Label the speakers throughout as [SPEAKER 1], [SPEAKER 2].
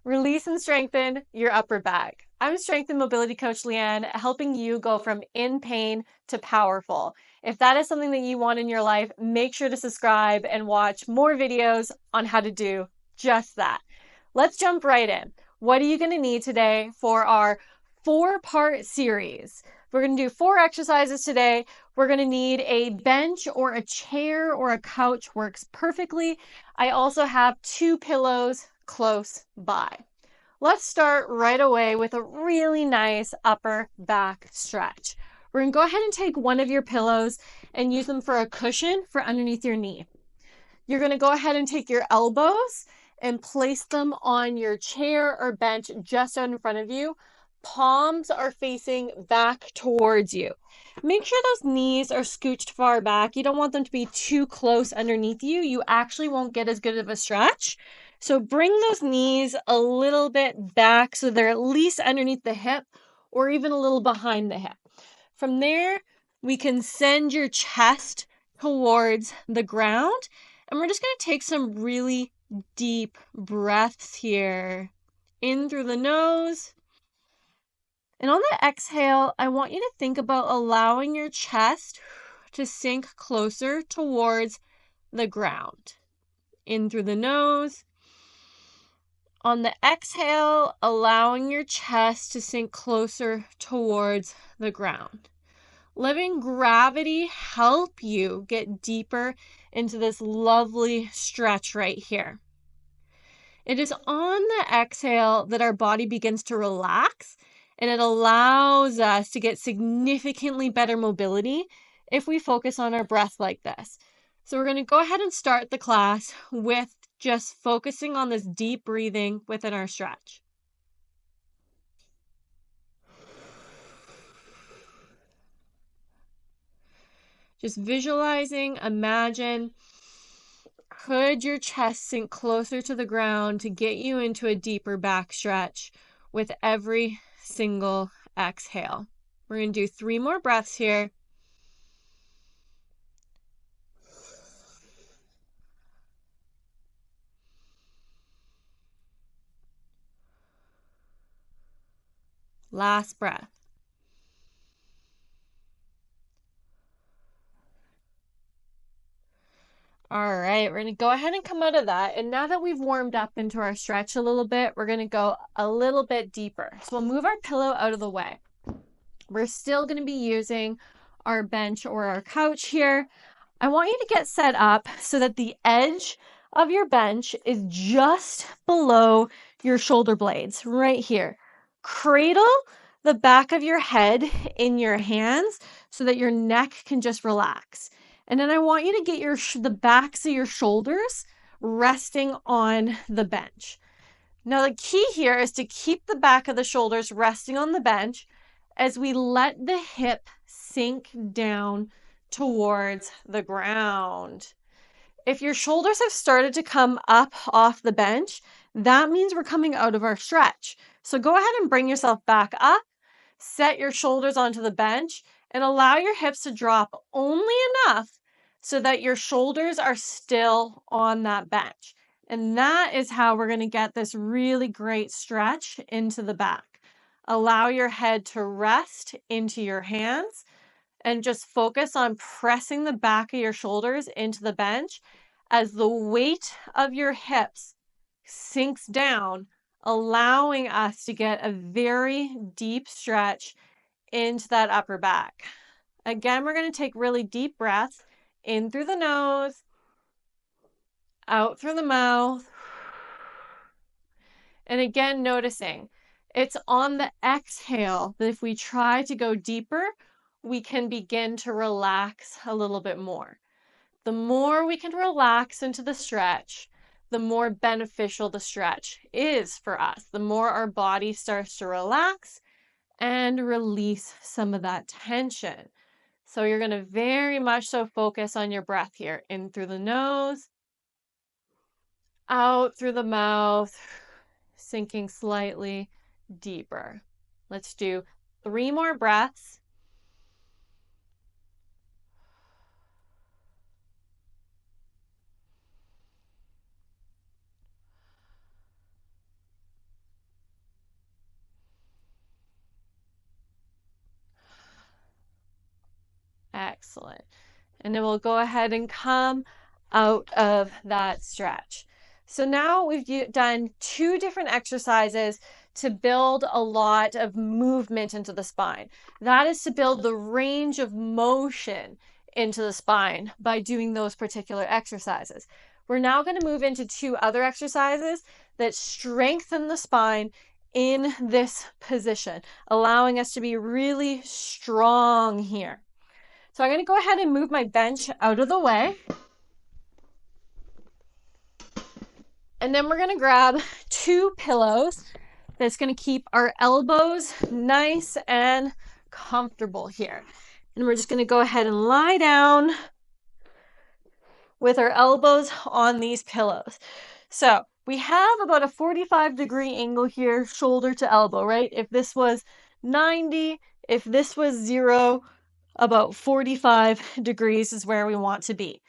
[SPEAKER 1] Release and strengthen your upper back. I'm Strength and Mobility Coach Leanne, helping you go from in pain to powerful. If that is something that you want in your life, make sure to subscribe and watch more videos on how to do just that. Let's jump right in. What are you going to need today for our 4-part series? We're going to do 4 exercises today. We're going to need a bench or a chair or a couch, works perfectly. I also have 2 pillows close by. Let's start right away with a really nice upper back stretch. We're going to go ahead and take one of your pillows and use them for a cushion for underneath your knee. You're going to go ahead and take your elbows and place them on your chair or bench just out in front of you. Palms are facing back towards you. Make sure those knees are scooched far back. You don't want them to be too close underneath you. You actually won't get as good of a stretch. So bring those knees a little bit back so they're at least underneath the hip or even a little behind the hip. From there, we can send your chest towards the ground. And we're just going to take some really deep breaths here. In through the nose. And on the exhale, I want you to think about allowing your chest to sink closer towards the ground. In through the nose. On the exhale, allowing your chest to sink closer towards the ground. Letting gravity help you get deeper into this lovely stretch right here. It is on the exhale that our body begins to relax, and it allows us to get significantly better mobility if we focus on our breath like this. So we're going to go ahead and start the class with just focusing on this deep breathing within our stretch. Just visualizing, imagine, could your chest sink closer to the ground to get you into a deeper back stretch with every single exhale. We're going to do 3 more breaths here. Last breath. All right, we're going to go ahead and come out of that. And now that we've warmed up into our stretch a little bit, we're going to go a little bit deeper. So we'll move our pillow out of the way. We're still going to be using our bench or our couch here. I want you to get set up so that the edge of your bench is just below your shoulder blades, right here. Cradle the back of your head in your hands so that your neck can just relax. And then I want you to get the backs of your shoulders resting on the bench. Now the key here is to keep the back of the shoulders resting on the bench as we let the hip sink down towards the ground. If your shoulders have started to come up off the bench, that means we're coming out of our stretch. So go ahead and bring yourself back up, set your shoulders onto the bench, and allow your hips to drop only enough so that your shoulders are still on that bench. And that is how we're going to get this really great stretch into the back. Allow your head to rest into your hands and just focus on pressing the back of your shoulders into the bench as the weight of your hips sinks down, allowing us to get a very deep stretch into that upper back. Again, we're going to take really deep breaths in through the nose, out through the mouth. And again, noticing it's on the exhale that if we try to go deeper, we can begin to relax a little bit more. The more we can relax into the stretch, the more beneficial the stretch is for us. The more our body starts to relax and release some of that tension. So you're going to very much so focus on your breath here. In through the nose, out through the mouth, sinking slightly deeper. Let's do 3 more breaths. Excellent. And then we'll go ahead and come out of that stretch. So now we've done 2 different exercises to build a lot of movement into the spine. That is to build the range of motion into the spine by doing those particular exercises. We're now going to move into 2 other exercises that strengthen the spine in this position, allowing us to be really strong here. So I'm going to go ahead and move my bench out of the way. And then we're going to grab 2 pillows that's going to keep our elbows nice and comfortable here. And we're just going to go ahead and lie down with our elbows on these pillows. So we have about a 45-degree angle here, shoulder to elbow, right? If this was 90, if this was 0, about 45 degrees is where we want to be.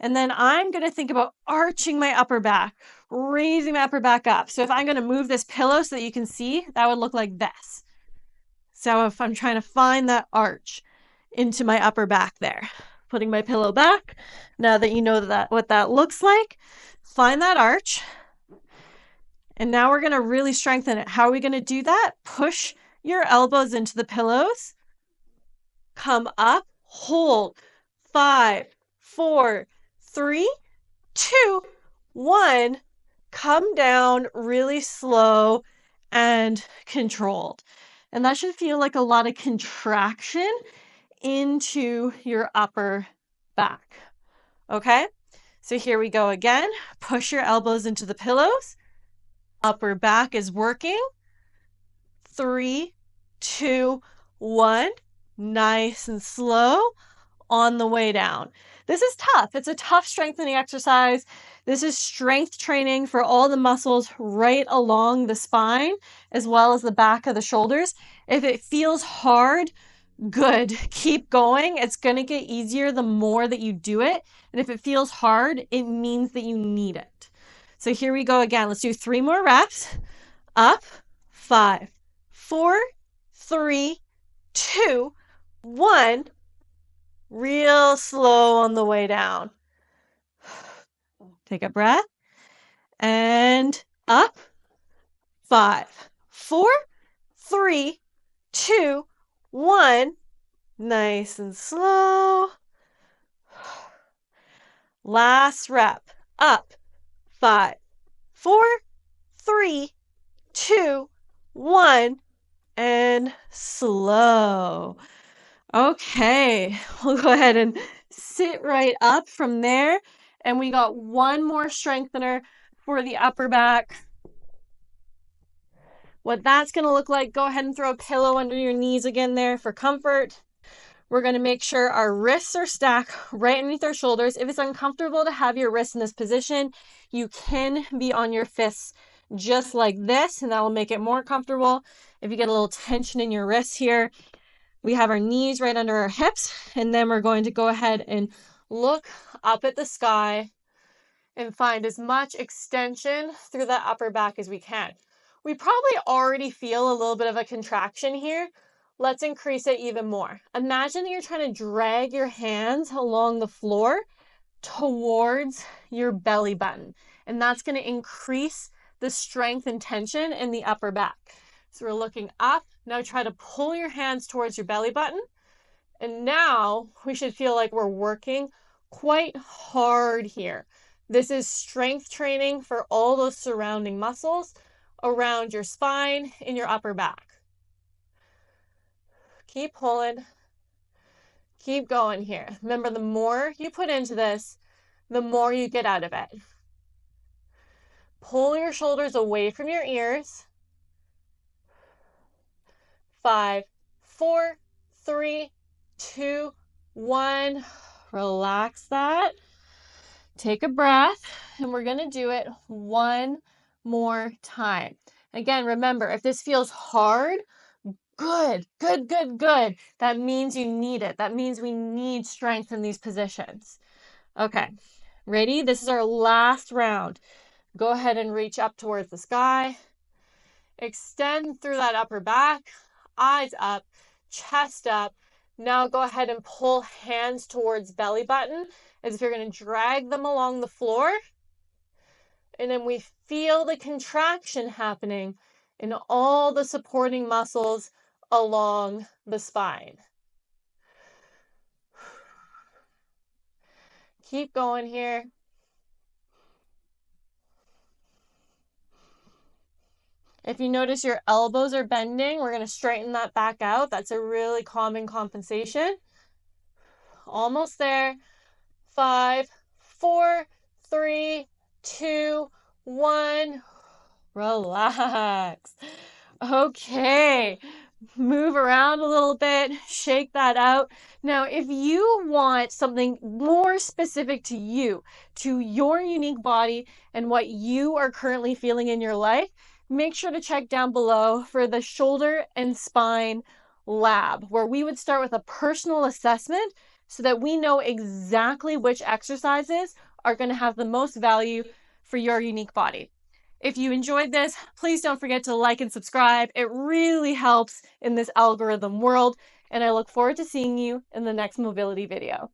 [SPEAKER 1] And then I'm going to think about arching my upper back, raising my upper back up. So if I'm going to move this pillow so that you can see, that would look like this. So if I'm trying to find that arch into my upper back there, putting my pillow back, now that you know what that looks like, find that arch. And now we're going to really strengthen it. How are we going to do that? Push your elbows into the pillows. Come up, hold. 5, 4, 3, 2, 1. Come down really slow and controlled. And that should feel like a lot of contraction into your upper back. Okay? So here we go again. Push your elbows into the pillows. Upper back is working. 3, 2, 1. Nice and slow on the way down. This is tough. It's a tough strengthening exercise. This is strength training for all the muscles right along the spine, as well as the back of the shoulders. If it feels hard, good. Keep going. It's going to get easier the more that you do it. And if it feels hard, it means that you need it. So here we go again. Let's do 3 more reps. Up. 5, 4, 3, 2, 1. Real slow on the way down. Take a breath. And up. 5, 4, 3, 2, 1. Nice and slow. Last rep. Up. 5, 4, 3, 2, 1. And slow. Okay, we'll go ahead and sit right up from there. And we got 1 more strengthener for the upper back. What that's going to look like, go ahead and throw a pillow under your knees again there for comfort. We're going to make sure our wrists are stacked right underneath our shoulders. If it's uncomfortable to have your wrists in this position, you can be on your fists just like this, and that will make it more comfortable. If you get a little tension in your wrists here, we have our knees right under our hips, and then we're going to go ahead and look up at the sky and find as much extension through that upper back as we can. We probably already feel a little bit of a contraction here. Let's increase it even more. Imagine that you're trying to drag your hands along the floor towards your belly button, and that's going to increase the strength and tension in the upper back. So we're looking up. Now try to pull your hands towards your belly button. And now we should feel like we're working quite hard here. This is strength training for all those surrounding muscles around your spine and your upper back. Keep pulling. Keep going here. Remember, the more you put into this, the more you get out of it. Pull your shoulders away from your ears. 5, 4, 3, 2, 1. Relax that. Take a breath, and we're going to do it 1 more time. Again, remember, if this feels hard, good. That means you need it. That means we need strength in these positions. Okay, ready? This is our last round. Go ahead and reach up towards the sky. Extend through that upper back. Eyes up, chest up, Now go ahead and pull hands towards belly button as if you're going to drag them along the floor. And then we feel the contraction happening in all the supporting muscles along the spine. Keep going here. If you notice your elbows are bending, we're going to straighten that back out. That's a really common compensation. Almost there. 5, 4, 3, 2, 1. Relax. Okay. Move around a little bit, shake that out. Now, if you want something more specific to you, to your unique body and what you are currently feeling in your life, make sure to check down below for the shoulder and spine lab, where we would start with a personal assessment so that we know exactly which exercises are going to have the most value for your unique body. If you enjoyed this, please don't forget to like and subscribe. It really helps in this algorithm world, and I look forward to seeing you in the next mobility video.